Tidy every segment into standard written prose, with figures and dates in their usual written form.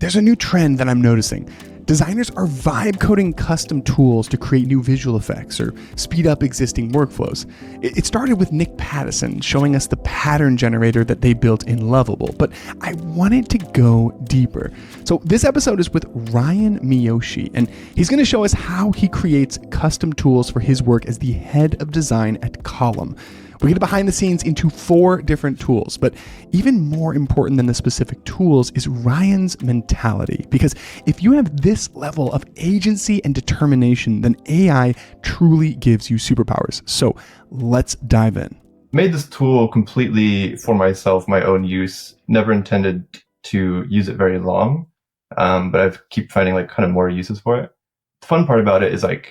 There's a new trend that I'm noticing. Designers are vibe coding custom tools to create new visual effects or speed up existing workflows. It started with Nick Pattison showing us the pattern generator that they built in Lovable, but I wanted to go deeper. So this episode is with Ryan Miyoshi, and he's going to show us how he creates custom tools for his work as the head of design at Column. We get behind the scenes into 4 different tools, but even more important than the specific tools is Ryan's mentality. Because if you have this level of agency and determination, then AI truly gives you superpowers. So let's dive in. Made this tool completely for myself, my own use. Never intended to use it very long, but I keep finding kind of more uses for it. The fun part about it is I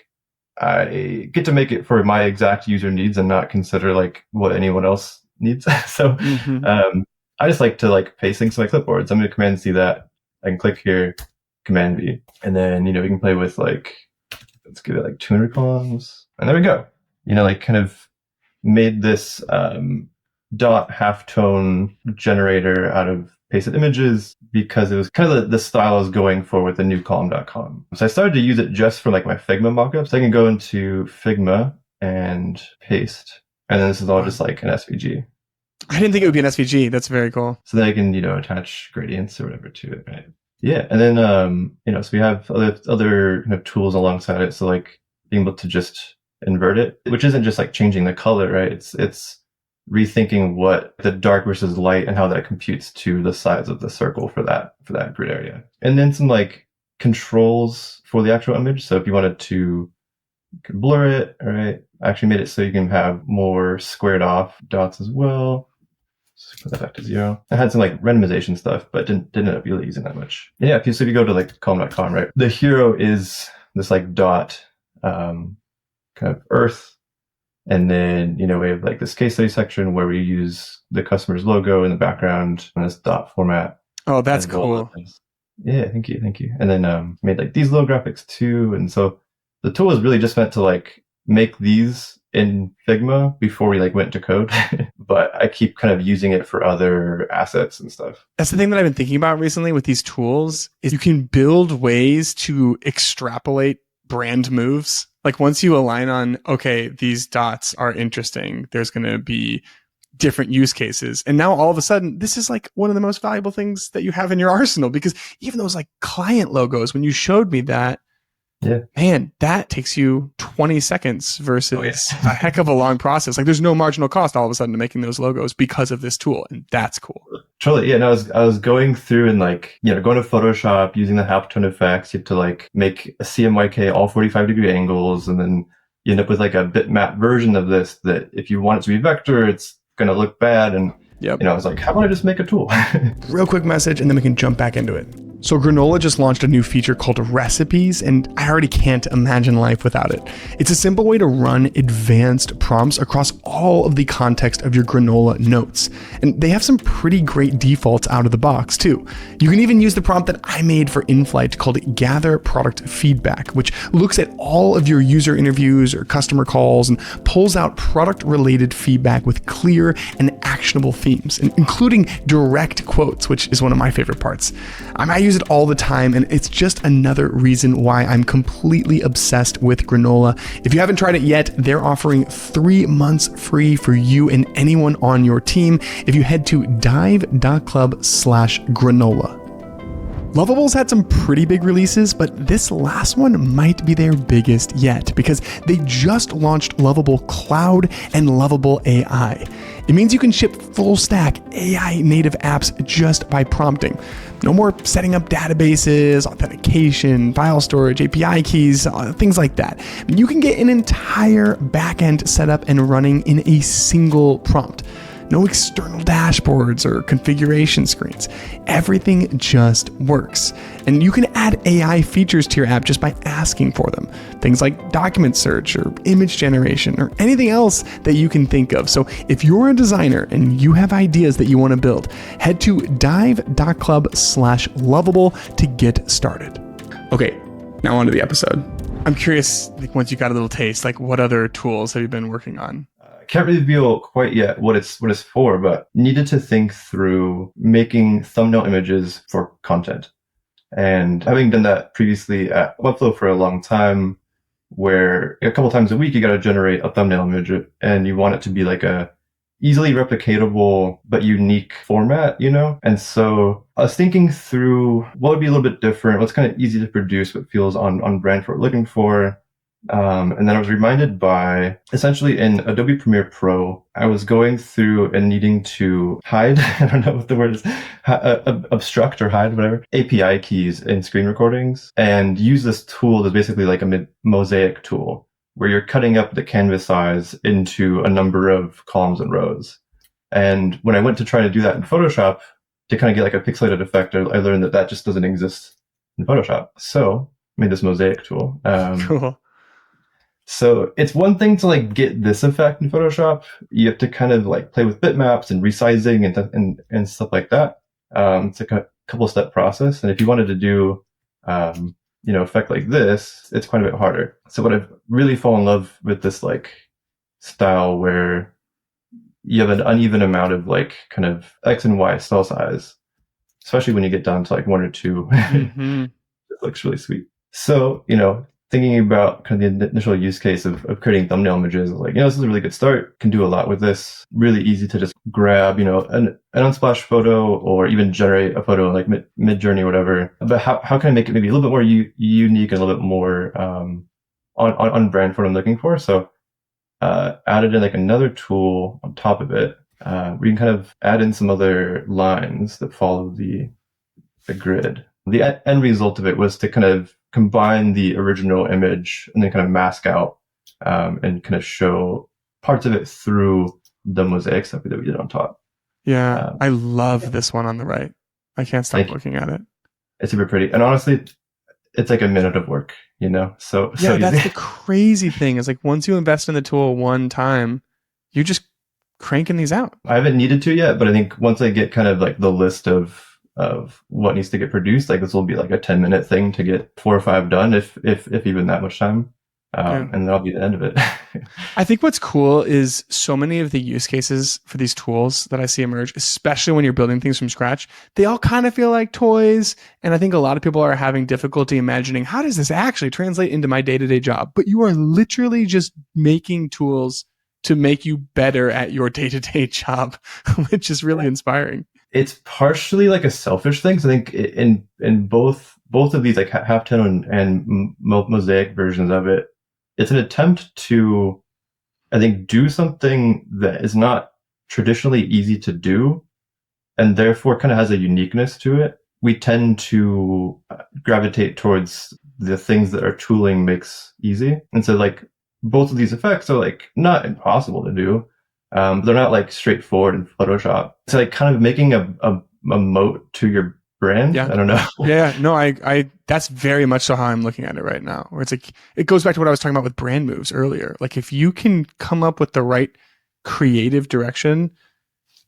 get to make it for my exact user needs and not consider what anyone else needs. So I just like to paste things to my clipboards. I'm going to Command C that. I can click here, Command V, and then we can play with let's give it 200 columns, and there we go. Kind of made this dot halftone generator out of pasted images because it was kind of the style I was going for with the new column.com. So I started to use it just for my Figma mockups. I can go into Figma and paste, and then this is all just an SVG. I didn't think it would be an SVG. That's very cool. So then I can attach gradients or whatever to it, right? Yeah, and then so we have other kind of tools alongside it. So being able to just invert it, which isn't just changing the color, right? It's rethinking what the dark versus light and how that computes to the size of the circle for that grid area. And then some controls for the actual image. So if you wanted to, you can blur it, all right? I actually made it so you can have more squared off dots as well. So put that back to 0. I had some randomization stuff, but didn't end up really using that much. And yeah, so if you go to column.com, right? The hero is this dot kind of earth. And then, we have this case study section where we use the customer's logo in the background in this dot format. Oh, that's cool. Yeah, thank you. And then made these little graphics too. And so the tool is really just meant to make these in Figma before we went to code. But I keep kind of using it for other assets and stuff. That's the thing that I've been thinking about recently with these tools is you can build ways to extrapolate brand moves. Once you align on, okay, these dots are interesting, there's going to be different use cases. And now all of a sudden, this is one of the most valuable things that you have in your arsenal, because even those client logos, when you showed me that, yeah, man, that takes you 20 seconds versus a heck of a long process. There's no marginal cost all of a sudden to making those logos because of this tool. And that's cool. Totally. Yeah. No, I was going through and going to Photoshop, using the halftone effects. You have to make a CMYK, all 45-degree angles. And then you end up with a bitmap version of this that if you want it to be vector, it's going to look bad. And I was how about I just make a tool? Real quick message, and then we can jump back into it. So Granola just launched a new feature called Recipes, and I already can't imagine life without it. It's a simple way to run advanced prompts across all of the context of your Granola notes. And they have some pretty great defaults out of the box too. You can even use the prompt that I made for InFlight called Gather Product Feedback, which looks at all of your user interviews or customer calls and pulls out product-related feedback with clear and actionable themes, including direct quotes, which is one of my favorite parts. I use it all the time, and it's just another reason why I'm completely obsessed with Granola. If you haven't tried it yet, they're offering 3 months free for you and anyone on your team if you head to dive.club/granola. Lovable's had some pretty big releases, but this last one might be their biggest yet because they just launched Lovable Cloud and Lovable AI. It means you can ship full stack AI native apps just by prompting. No more setting up databases, authentication, file storage, API keys, things like that. You can get an entire backend set up and running in a single prompt. No external dashboards or configuration screens. Everything just works. And you can add AI features to your app just by asking for them. Things like document search or image generation or anything else that you can think of. So if you're a designer and you have ideas that you want to build, head to dive.club/lovable to get started. Okay, now on to the episode. I'm curious, once you got a little taste, what other tools have you been working on? Can't really reveal quite yet what it's for, but needed to think through making thumbnail images for content. And having done that previously at Webflow for a long time, where a couple times a week you got to generate a thumbnail image and you want it to be like a easily replicatable but unique format, you know? And so I was thinking through what would be a little bit different, what's kind of easy to produce but feels on brand for what we're looking for. And then I was reminded by essentially in Adobe Premiere Pro, I was going through and needing to hide, I don't know what the word is, obstruct or hide, whatever, API keys in screen recordings and use this tool that's basically like a mosaic tool where you're cutting up the canvas size into a number of columns and rows. And when I went to try to do that in Photoshop to kind of get like a pixelated effect, I learned that that just doesn't exist in Photoshop. So I made this mosaic tool. Cool. So it's one thing to like get this effect in Photoshop. You have to kind of like play with bitmaps and resizing and stuff like that. It's a couple step process. And if you wanted to do, effect like this, it's quite a bit harder. So what I've really fallen in love with this like style where you have an uneven amount of like kind of X and Y cell size, especially when you get down to like 1 or 2. Mm-hmm. It looks really sweet. So, thinking about kind of the initial use case of creating thumbnail images, like, this is a really good start. Can do a lot with this. Really easy to just grab, an unsplash photo or even generate a photo like Mid-Journey or whatever. But how can I make it maybe a little bit more unique and a little bit more on brand for what I'm looking for? So added in like another tool on top of it where you can kind of add in some other lines that follow the grid. The end result of it was to kind of combine the original image and then kind of mask out and kind of show parts of it through the mosaic stuff that we did on top. Yeah, I love this one on the right. I can't stop looking at it. It's super pretty. And honestly, it's like a minute of work, So yeah, so that's the crazy thing is like once you invest in the tool one time, you're just cranking these out. I haven't needed to yet, but I think once I get kind of like the list of what needs to get produced, like this will be like a 10-minute thing to get 4 or 5 done, if even that much time. And that'll be the end of it. I think what's cool is so many of the use cases for these tools that I see emerge, especially when you're building things from scratch, they all kind of feel like toys. And I think a lot of people are having difficulty imagining, how does this actually translate into my day-to-day job? But you are literally just making tools to make you better at your day-to-day job, which is really inspiring. It's partially like a selfish thing. So I think in both of these like halftone and mosaic versions of it, it's an attempt to, I think, do something that is not traditionally easy to do and therefore kind of has a uniqueness to it. We tend to gravitate towards the things that our tooling makes easy. And so like both of these effects are like not impossible to do. They're not like straightforward in Photoshop. It's like kind of making a moat to your brand. Yeah. I don't know. Yeah, no, I that's very much so how I'm looking at it right now. Where it's like it goes back to what I was talking about with brand moves earlier. Like if you can come up with the right creative direction,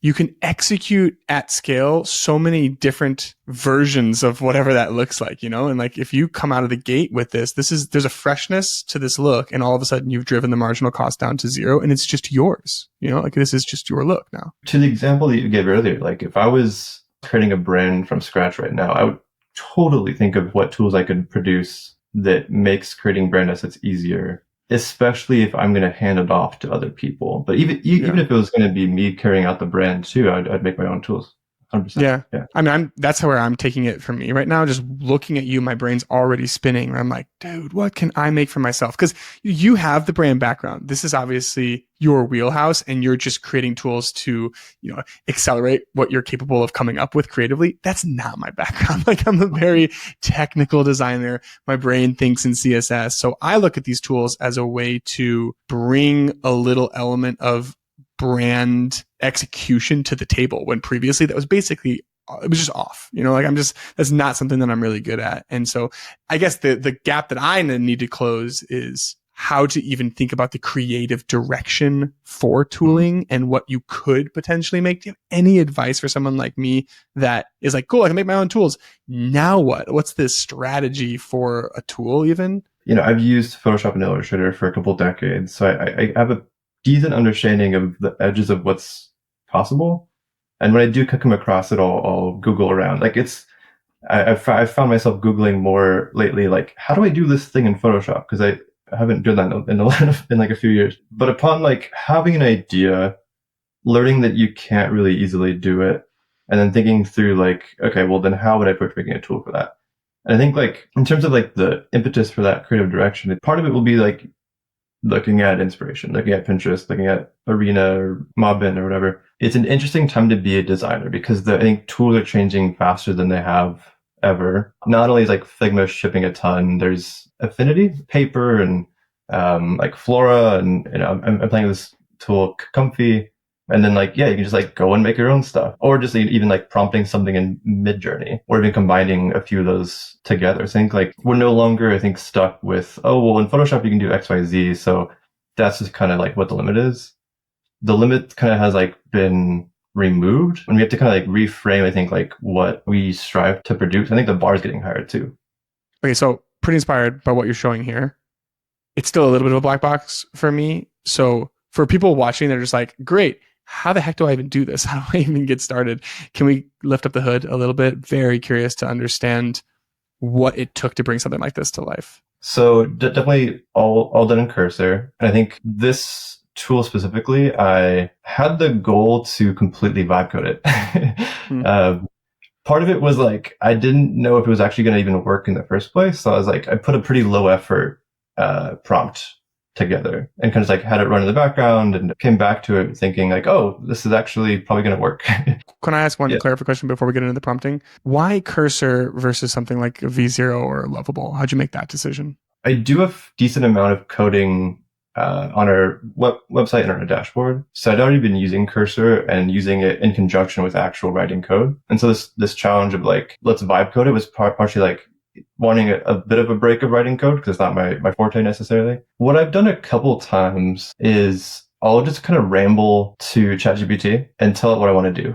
you can execute at scale so many different versions of whatever that looks like, And like if you come out of the gate with there's a freshness to this look, and all of a sudden you've driven the marginal cost down to 0, and it's just yours. Like this is just your look now. To the example that you gave earlier, like if I was creating a brand from scratch right now, I would totally think of what tools I could produce that makes creating brand assets easier, especially if I'm going to hand it off to other people. But even if it was going to be me carrying out the brand too, I'd make my own tools. 100%. Yeah. I mean, that's where I'm taking it for me right now. Just looking at you, my brain's already spinning. Where I'm like, dude, what can I make for myself? Because you have the brand background. This is obviously your wheelhouse, and you're just creating tools to, accelerate what you're capable of coming up with creatively. That's not my background. Like I'm a very technical designer. My brain thinks in CSS. So I look at these tools as a way to bring a little element of brand execution to the table, when previously that was basically, it was just off, that's not something that I'm really good at. And so I guess the gap that I need to close is how to even think about the creative direction for tooling and what you could potentially make. Do you have any advice for someone like me that is like, cool, I can make my own tools. Now what? What's this strategy for a tool even? I've used Photoshop and Illustrator for a couple decades, so I have a decent understanding of the edges of what's possible. And when I do come across it, I'll Google around. Like I found myself Googling more lately, like, how do I do this thing in Photoshop? Because I haven't done that in a lot of, in like a few years. But upon like having an idea, learning that you can't really easily do it, and then thinking through like, okay, well then how would I approach making a tool for that? And I think like in terms of like the impetus for that creative direction, part of it will be like looking at inspiration, looking at Pinterest, looking at Arena or Mobbin or whatever. It's an interesting time to be a designer because I think tools are changing faster than they have ever. Not only is like Figma shipping a ton, there's Affinity, Paper, and like Flora, and I'm playing this tool Comfy. And then like, yeah, you can just like go and make your own stuff, or just even like prompting something in Midjourney, or even combining a few of those together. So I think like we're no longer, I think, stuck with, oh, well, in Photoshop you can do X, Y, Z. So that's just kind of like what the limit is. The limit kind of has like been removed, and we have to kind of like reframe, I think, like what we strive to produce. I think the bar is getting higher too. Okay, so pretty inspired by what you're showing here. It's still a little bit of a black box for me. So for people watching, they're just like, great. How the heck do I even do this? How do I even get started? Can we lift up the hood a little bit? Very curious to understand what it took to bring something like this to life. So definitely all done in Cursor. And I think this tool specifically, I had the goal to completely vibe code it. Part of it was like, I didn't know if it was actually going to even work in the first place. So I was like, I put a pretty low effort prompt together and kind of like had it run in the background and came back to it thinking like, oh, this is actually probably going to work. Can I ask one clarifying question before we get into the prompting? Why Cursor versus something like V0 or Lovable? How'd you make that decision? I do a decent amount of coding on our website and on our dashboard. So I'd already been using Cursor and using it in conjunction with actual writing code. And so this challenge of like, let's vibe code it was partially like wanting a bit of a break of writing code because it's not my forte necessarily. What I've done a couple times is I'll just kind of ramble to ChatGPT and tell it what I want to do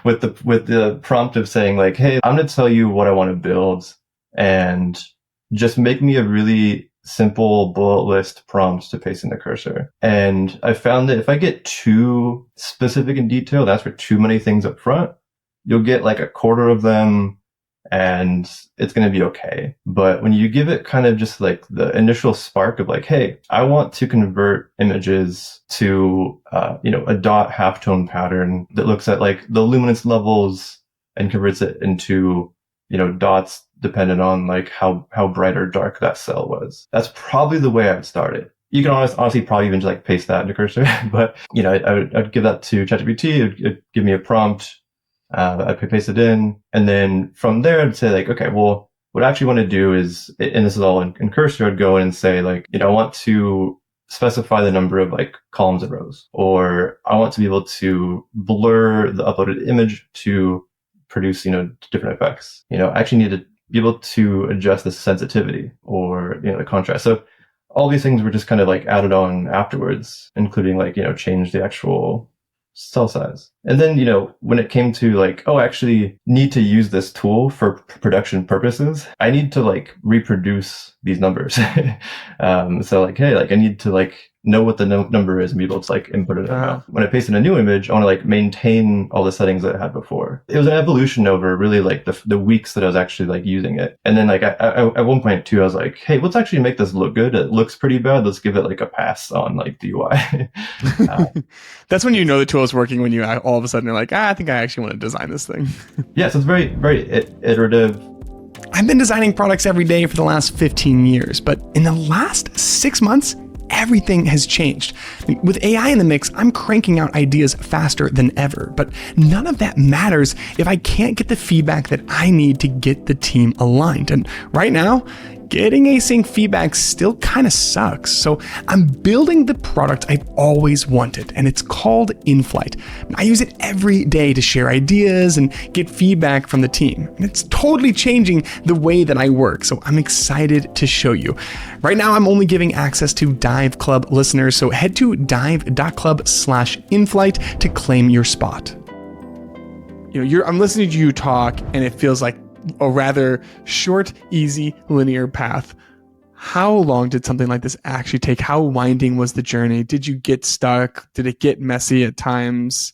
with the prompt of saying like, hey, I'm going to tell you what I want to build and just make me a really simple bullet list prompts to paste in the Cursor. And I found that if I get too specific in detail, that's for too many things up front, you'll get like a quarter of them and it's going to be okay. But when you give it kind of just like the initial spark of like, hey, I want to convert images to, a dot halftone pattern that looks at like the luminance levels and converts it into, dots dependent on like how bright or dark that cell was. That's probably the way I would start it. You can honestly probably even just like paste that into Cursor, but I'd give that to ChatGPT. It'd give me a prompt. I paste it in, and then from there I'd say like, okay, well, what I actually want to do is, and this is all in Cursor, I'd go in and say like, I want to specify the number of like columns and rows, or I want to be able to blur the uploaded image to produce, different effects. I actually need to be able to adjust the sensitivity or, the contrast. So all these things were just kind of like added on afterwards, including like, change the actual cell size. And then, when it came to like, oh, I actually need to use this tool for production purposes, I need to like reproduce these numbers. So like, hey, like I need to like know what the number is and be able to like input it. When I paste in a new image, I want to like maintain all the settings that I had before. It was an evolution over really like the weeks that I was actually like using it. And then like at one point too, I was like, hey, let's actually make this look good. It looks pretty bad. Let's give it like a pass on like the UI. That's when the tool is working, when you all of a sudden are like, I think I actually want to design this thing. Yeah, so it's very, very iterative. I've been designing products every day for the last 15 years, but in the last 6 months, everything has changed. With AI in the mix, I'm cranking out ideas faster than ever, but none of that matters if I can't get the feedback that I need to get the team aligned. And right now, getting async feedback still kind of sucks. So I'm building the product I've always wanted, and it's called InFlight. I use it every day to share ideas and get feedback from the team. And it's totally changing the way that I work. So I'm excited to show you. Right now, I'm only giving access to Dive Club listeners. So head to dive.club/InFlight to claim your spot. I'm listening to you talk, and it feels like a rather short, easy, linear path. How long did something like this actually take? How winding was the journey? Did you get stuck? Did it get messy at times?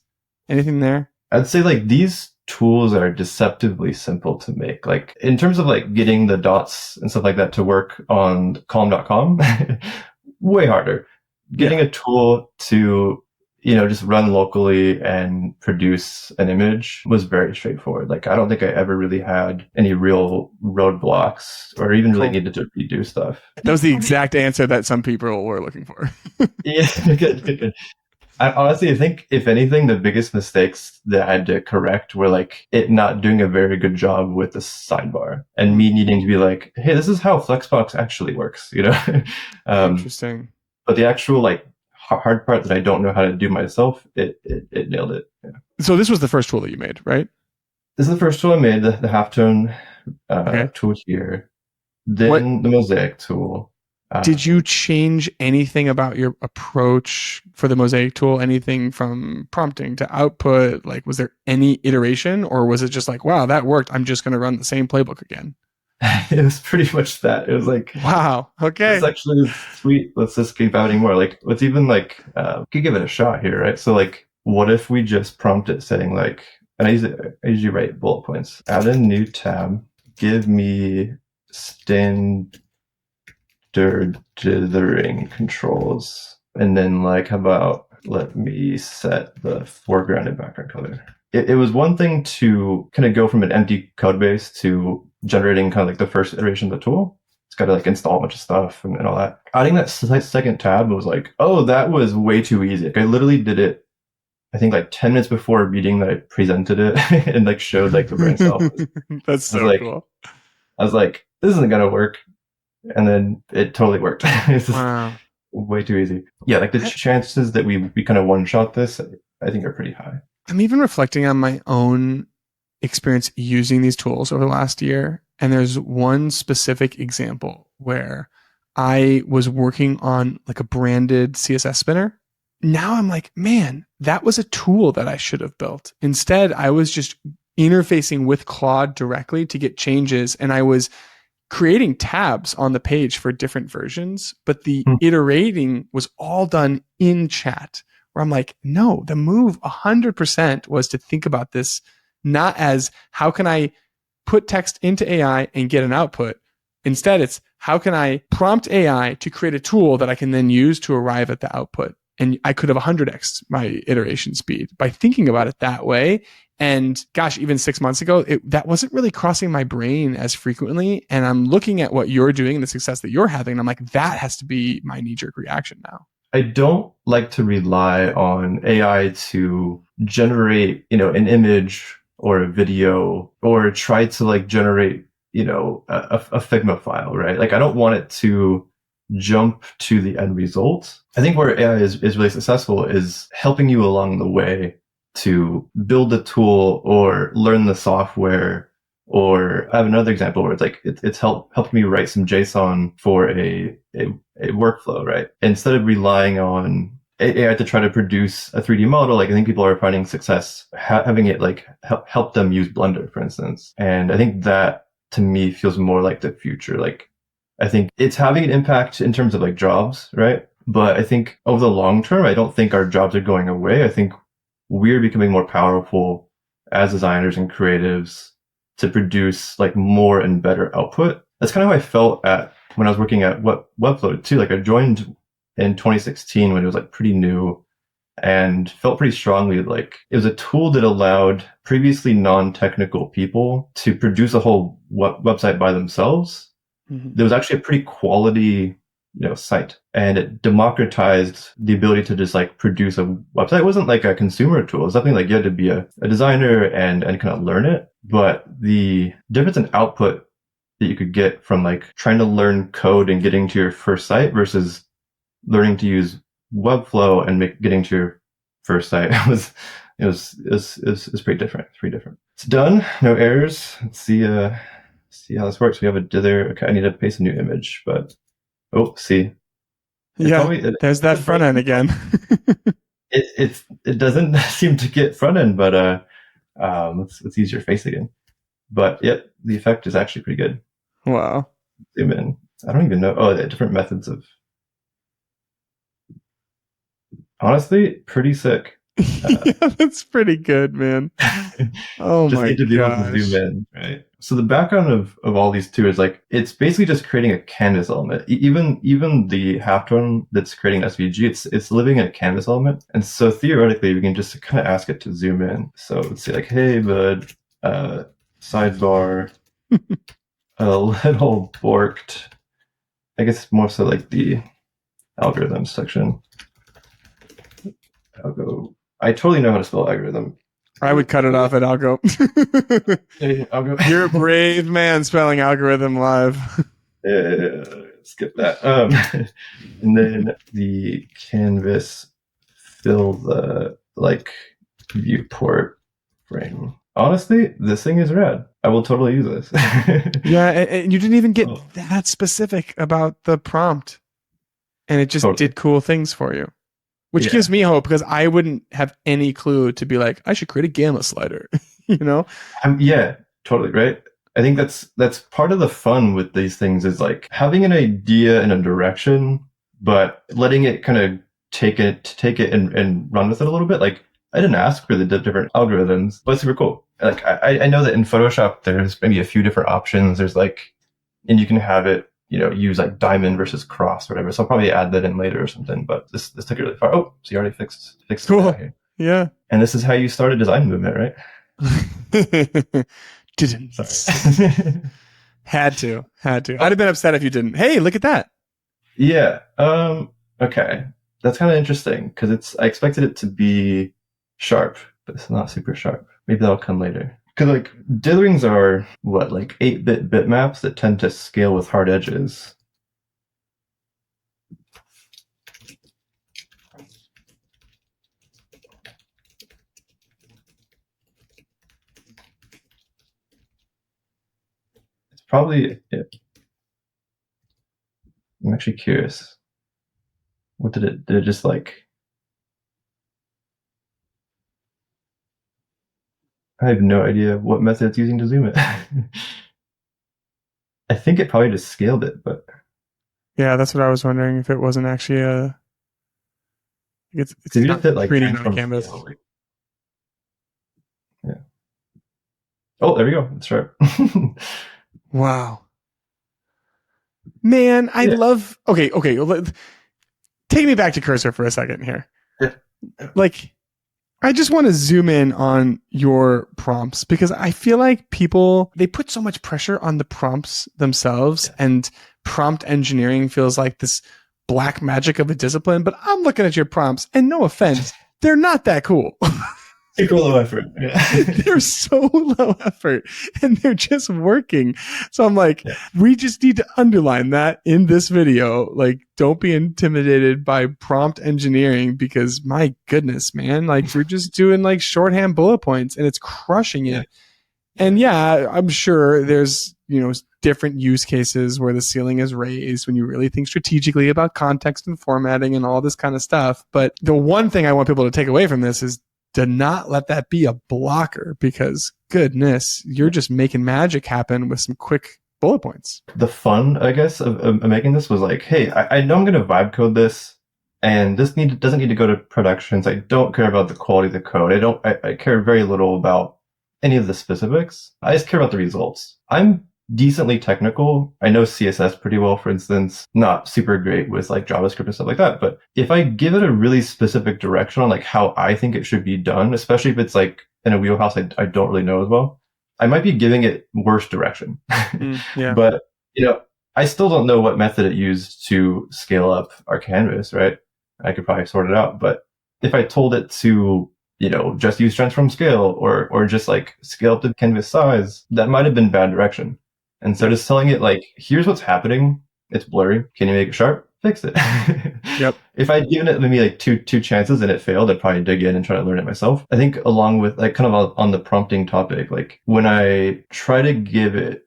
Anything there? I'd say like these tools are deceptively simple to make. Like in terms of like getting the dots and stuff like that to work on calm.com, way harder. Getting Yeah. a tool to, just run locally and produce an image was very straightforward. Like I don't think I ever really had any real roadblocks or even really Cool. needed to redo stuff. That was the exact answer that some people were looking for. Yeah, good, good, good. I think if anything, the biggest mistakes that I had to correct were like it not doing a very good job with the sidebar and me needing to be like, hey, this is how Flexbox actually works, um, Interesting. but the actual like hard part that I don't know how to do myself, it nailed it. Yeah. So this was the first tool that you made, right? This is the first tool I made, the halftone Okay. tool here, What then the mosaic tool. did you change anything about your approach for the mosaic tool? Anything from prompting to output? Like, was there any iteration, or was it just like, wow, that worked, I'm just going to run the same playbook again? It was pretty much that. It was like, Wow. this Okay. actually is sweet. Let's just keep adding more. Like, let's even like, could give it a shot here, right? So like, what if we just prompt it saying like, and I usually write bullet points, add a new tab, give me standard dithering controls. And then like, how about let me set the foreground and background color. It was one thing to kind of go from an empty code base to generating kind of like the first iteration of the tool. It's got to like install a bunch of stuff and all that. Adding that second tab was like, oh, that was way too easy. Like I literally did it, I think like 10 minutes before a meeting that I presented it and like showed like the brand itself. That's I was so like, cool. this isn't going to work. And then it totally worked. It's just Wow. way too easy. Yeah, like the chances that we kind of one shot this, I think are pretty high. I'm even reflecting on my own experience using these tools over the last year. And there's one specific example where I was working on like a branded CSS spinner. Now I'm like, man, that was a tool that I should have built. Instead, I was just interfacing with Claude directly to get changes. And I was creating tabs on the page for different versions, but the iterating was all done in chat. Where I'm like, no, the move 100% was to think about this not as how can I put text into AI and get an output. Instead, it's how can I prompt AI to create a tool that I can then use to arrive at the output. And I could have 100x my iteration speed by thinking about it that way. And gosh, even 6 months ago, that wasn't really crossing my brain as frequently. And I'm looking at what you're doing and the success that you're having. And I'm like, that has to be my knee-jerk reaction now. I don't like to rely on AI to generate, an image or a video or try to like generate, a Figma file, right? Like I don't want it to jump to the end result. I think where AI is really successful is helping you along the way to build the tool or learn the software. Or I have another example where it's like it's helped me write some JSON for a workflow, right? Instead of relying on AI to try to produce a 3D model, like I think people are finding success having it like help them use Blender, for instance. And I think that to me feels more like the future. Like I think it's having an impact in terms of like jobs, right? But I think over the long term, I don't think our jobs are going away. I think we're becoming more powerful as designers and creatives to produce like more and better output. That's kind of how I felt when I was working at Webflow too. Like I joined in 2016 when it was like pretty new and felt pretty strongly like it was a tool that allowed previously non-technical people to produce a whole website by themselves. There was actually a pretty quality site, and it democratized the ability to just like produce a website. It wasn't like a consumer tool. It was something like you had to be a designer and kind of learn it. But the difference in output that you could get from like trying to learn code and getting to your first site versus learning to use Webflow and getting to your first site was pretty different. It's pretty different. It's done. No errors. Let's see how this works. We have a dither. Okay, I need to paste a new image, but see. There's that front end again. It doesn't seem to get front end, but let's use your face again. But yep, the effect is actually pretty good. Wow. Zoom in. I don't even know. Oh, the different methods of. Honestly, pretty sick. Uh, Yeah, that's pretty good, man. Oh just my need to be able to zoom gosh. in, right? So the background of all these two is like it's basically just creating a canvas element. Even the halftone that's creating an SVG, it's living in a canvas element. And so theoretically, we can just kind of ask it to zoom in. So let's say like, hey bud, sidebar, a little borked. I guess more so like the algorithms section. I'll go. I totally know how to spell algorithm. I would cut it off at algo. I'll go. You're a brave man spelling algorithm live. Skip that. And then the canvas fill the like viewport frame. Honestly, this thing is rad. I will totally use this. Yeah, and you didn't even get Oh, that specific about the prompt, and it just totally. did cool things for you, which Yeah. gives me hope because I wouldn't have any clue to be like, I should create a gamma slider, you know? Yeah, totally, right? I think that's part of the fun with these things is like having an idea and a direction, but letting it kind of take it and run with it a little bit. Like I didn't ask for the different algorithms, but it's super cool. Like I know that in Photoshop there's maybe a few different options. There's like, and you can have it, use like diamond versus cross or whatever. So I'll probably add that in later or something. But this took it really far. Oh, so you already fixed the Cool. guy here. Yeah. And this is how you start a design movement, right? Didn't. Sorry. Had to. I'd Oh, have been upset if you didn't. Hey, look at that. yeah. Okay. That's kind of interesting because I expected it to be sharp, but it's not super sharp. Maybe that'll come later. Because like ditherings are what, like 8-bit bitmaps that tend to scale with hard edges. It's probably it. I'm actually curious. What did it just like? I have no idea what method it's using to zoom it. I think it probably just scaled it, but Yeah, that's what I was wondering if it wasn't actually a. if It's you not just hit like treating on a transform canvas. scale, like, yeah. Oh, there we go. That's right. Wow. Man, I Yeah. love. Okay. Take me back to cursor for a second here. Yeah. Like, I just want to zoom in on your prompts because I feel like people they put so much pressure on the prompts themselves and prompt engineering feels like this black magic of a discipline, but I'm looking at your prompts and no offense, they're not that cool. Super low effort. Yeah. They're so low effort and they're just working. So I'm like, Yeah. we just need to underline that in this video. Like, don't be intimidated by prompt engineering because my goodness, man, like you're just doing like shorthand bullet points and it's crushing it. And yeah, I'm sure there's, different use cases where the ceiling is raised when you really think strategically about context and formatting and all this kind of stuff. But the one thing I want people to take away from this is to not let that be a blocker because goodness, you're just making magic happen with some quick bullet points. The fun, I guess, of making this was like, hey, I know I'm going to vibe code this, and this doesn't need to go to productions. I don't care about the quality of the code. I care very little about any of the specifics. I just care about the results. I'm decently technical. I know CSS pretty well, for instance, not super great with like JavaScript and stuff like that. But if I give it a really specific direction on like how I think it should be done, especially if it's like in a wheelhouse I don't really know as well, I might be giving it worse direction. Yeah. But, I still don't know what method it used to scale up our canvas, right? I could probably sort it out. But if I told it to, just use transform scale or just like scale up the canvas size, that might have been bad direction. And so just telling it like, here's what's happening. It's blurry. Can you make it sharp? Fix it. Yep. If I'd given it maybe like two chances and it failed, I'd probably dig in and try to learn it myself. I think along with like kind of on the prompting topic, like when I try to give it,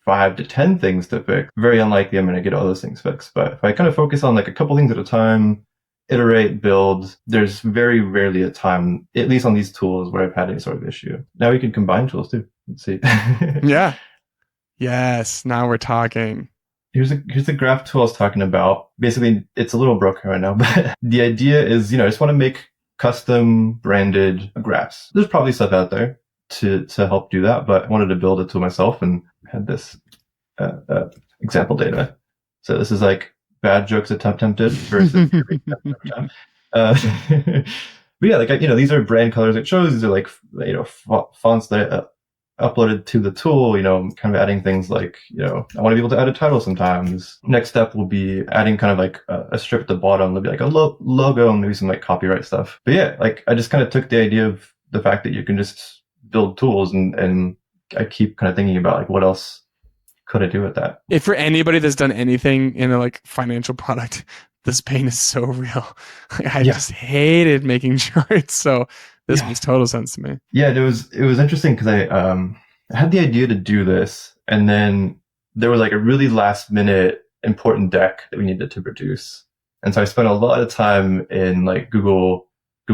5 to 10 things to fix, very unlikely I'm going to get all those things fixed. But if I kind of focus on like a couple things at a time, iterate, build, there's very rarely a time, at least on these tools, where I've had any sort of issue. Now we can combine tools too. Let's see. Yeah. Yes. Now we're talking. Here's the graph tool I was talking about. Basically, it's a little broken right now, but the idea is, I just want to make custom branded graphs. There's probably stuff out there to help do that, but I wanted to build a tool myself and had this example data. So this is like bad jokes attempted versus uh, but yeah, like, these are brand colors it shows. These are like, fonts that I uploaded to the tool, kind of adding things like, I want to be able to add a title sometimes. Next step will be adding kind of like a strip at the bottom. There'll be like a logo and maybe some like copyright stuff. But yeah, like I just kind of took the idea of the fact that you can just build tools, and I keep kind of thinking about like, what else could I do with that? If for anybody that's done anything in a like financial product, this pain is so real. I just hated making charts. So this makes total sense to me. Yeah, it was interesting because I had the idea to do this, and then there was like a really last minute important deck that we needed to produce. And so I spent a lot of time in like Google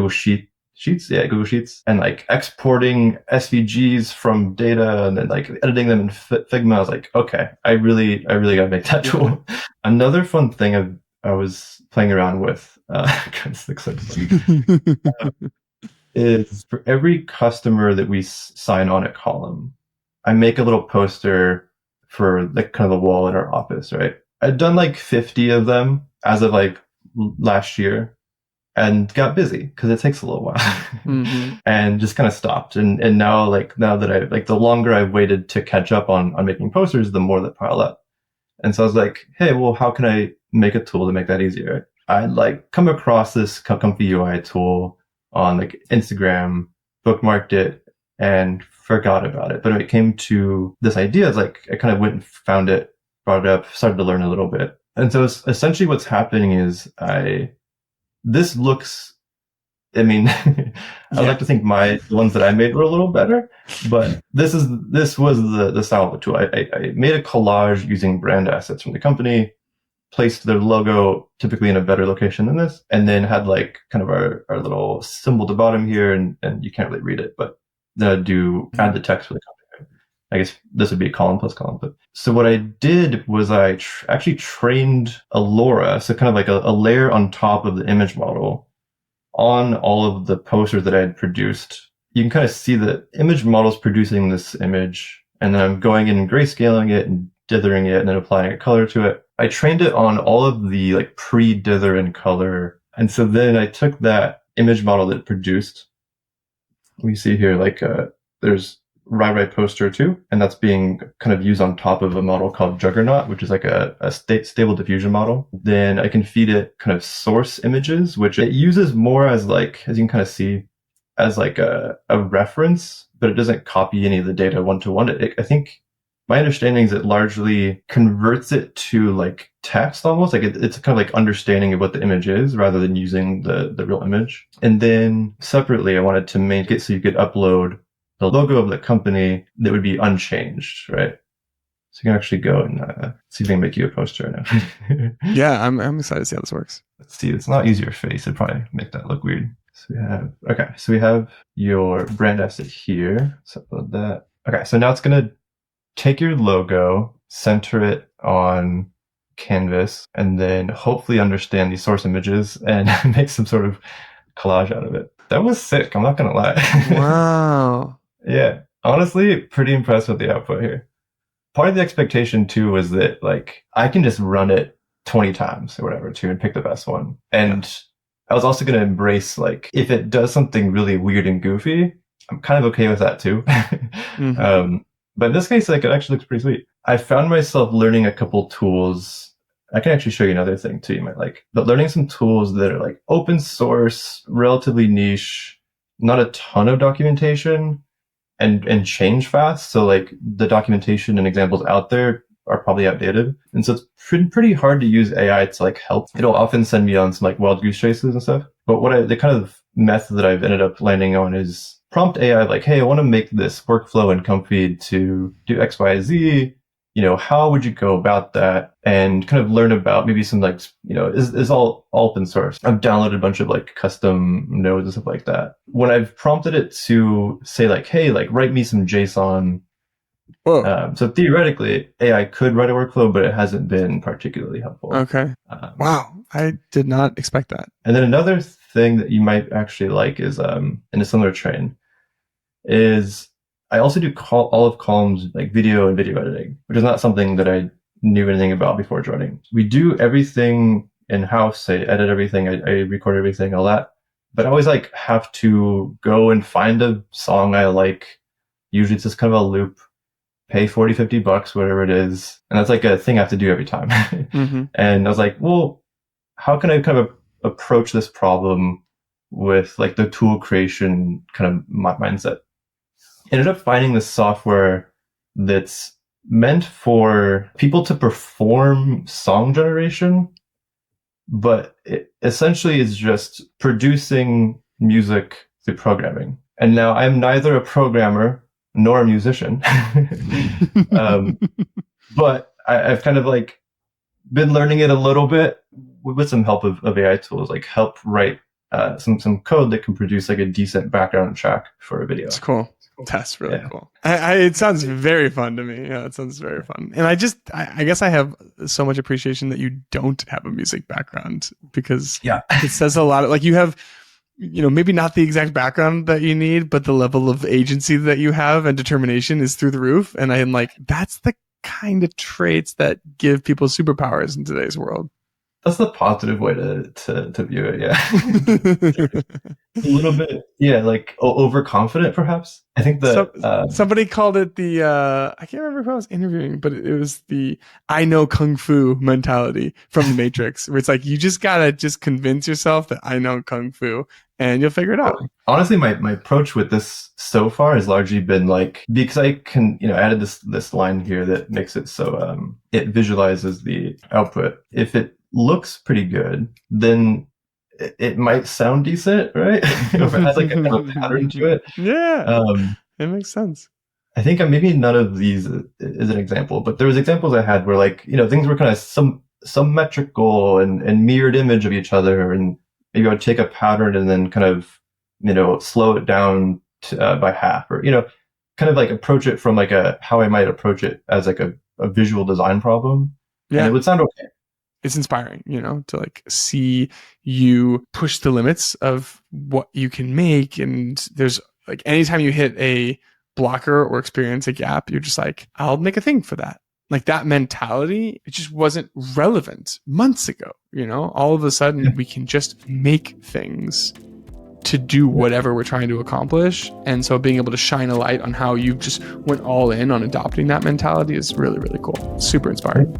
Sheets, Google Sheets, and like exporting SVGs from data and then like editing them in Figma. I was like, okay, I really gotta make that tool. Another fun thing I was playing around with, is for every customer that we sign on a column, I make a little poster for like kind of the wall in our office, right? I'd done like 50 of them as of like last year, and got busy because it takes a little while, and just kind of stopped. And now that I like, the longer I've waited to catch up on making posters, the more that pile up. And so I was like, hey, well, how can I make a tool to make that easier? I like come across this ComfyUI tool on like Instagram, bookmarked it, and forgot about it. But when it came to this idea, it's like I kind of went and found it, brought it up, started to learn a little bit. And so essentially what's happening is this looks, I mean, I would like to think the ones that I made were a little better, but this was the style of the tool. I made a collage using brand assets from the company, placed their logo typically in a better location than this, and then had like kind of our little symbol at the bottom here, and you can't really read it, but then I'd add the text for the company. I guess this would be a column plus column. But so what I did was I actually trained a LoRa, so kind of like a layer on top of the image model, on all of the posters that I had produced. You can kind of see the image models producing this image, and then I'm going in and grayscaling it and dithering it and then applying a color to it. I trained it on all of the like pre-dither and color. And so then I took that image model that it produced. We see here like there's Rai poster 2, and that's being kind of used on top of a model called Juggernaut, which is like a stable diffusion model. Then I can feed it kind of source images, which it uses more as like, as you can kind of see, as like a reference, but it doesn't copy any of the data one-to-one. I think my understanding is it largely converts it to like text almost, like it's kind of like understanding of what the image is rather than using the real image. And then separately, I wanted to make it so you could upload the logo of the company that would be unchanged, right? So you can actually go and see if we can make you a poster now. Yeah, I'm excited to see how this works. Let's see, it's not easier face. It'd probably make that look weird. So we have your brand asset here. So upload that. Okay, so now it's gonna take your logo, center it on canvas, and then hopefully understand these source images and make some sort of collage out of it. That was sick, I'm not gonna lie. Wow. Yeah, honestly, pretty impressed with the output here. Part of the expectation too was that like I can just run it 20 times or whatever too and pick the best one. And I was also going to embrace like if it does something really weird and goofy, I'm kind of okay with that too. But in this case, like it actually looks pretty sweet. I found myself learning a couple tools. I can actually show you another thing too you might like. But learning some tools that are like open source, relatively niche, not a ton of documentation, and change fast. So like the documentation and examples out there are probably outdated. And so it's pretty hard to use AI to like help. It'll often send me on some like wild goose chases and stuff. But the kind of method that I've ended up landing on is prompt AI like, hey, I want to make this workflow in Comfy to do X, Y, Z. How would you go about that? And kind of learn about maybe some like, is all open source. I've downloaded a bunch of like custom nodes and stuff like that. When I've prompted it to say like, hey, like write me some JSON. So theoretically, AI could write a workflow, but it hasn't been particularly helpful. Okay. Wow. I did not expect that. And then another thing that you might actually like is in a similar train is I also do all of Calm's like video and video editing, which is not something that I knew anything about before joining. We do everything in-house. I edit everything, I record everything, all that. But I always like have to go and find a song I like. Usually it's just kind of a loop, pay 40, $50, whatever it is. And that's like a thing I have to do every time. Mm-hmm. And I was like, well, how can I kind of approach this problem with like the tool creation kind of mindset? Ended up finding this software that's meant for people to perform song generation, but it essentially is just producing music through programming. And now I'm neither a programmer nor a musician, but I've kind of like been learning it a little bit with some help of AI tools, like help write some code that can produce like a decent background track for a video. It's cool. That's really cool. It sounds very fun to me. Yeah, it sounds very fun. And I guess I have so much appreciation that you don't have a music background, because it says a lot. Like you have, maybe not the exact background that you need, but the level of agency that you have and determination is through the roof. And I am like, that's the kind of traits that give people superpowers in today's world. That's the positive way to view it. Yeah. A little bit. Yeah. Like overconfident, perhaps. I think that somebody called it the, I can't remember who I was interviewing, but it was the I know Kung Fu mentality from the Matrix, where it's like, you just gotta just convince yourself that I know Kung Fu and you'll figure it out. Honestly, my approach with this so far has largely been like, because I can, added this line here that makes it so it visualizes the output. If it looks pretty good, then it might sound decent, right? If it has like a pattern to it. Yeah, it makes sense. I think maybe none of these is an example, but there was examples I had where like, things were kind of symmetrical and mirrored image of each other, and maybe I would take a pattern and then kind of, slow it down by half, or, kind of like approach it from like how I might approach it as like a visual design problem. Yeah. And it would sound okay. It's inspiring, to like see you push the limits of what you can make. And there's like, anytime you hit a blocker or experience a gap, you're just like, I'll make a thing for that. Like that mentality, it just wasn't relevant months ago. All of a sudden we can just make things to do whatever we're trying to accomplish. And so being able to shine a light on how you just went all in on adopting that mentality is really, really cool. Super inspiring.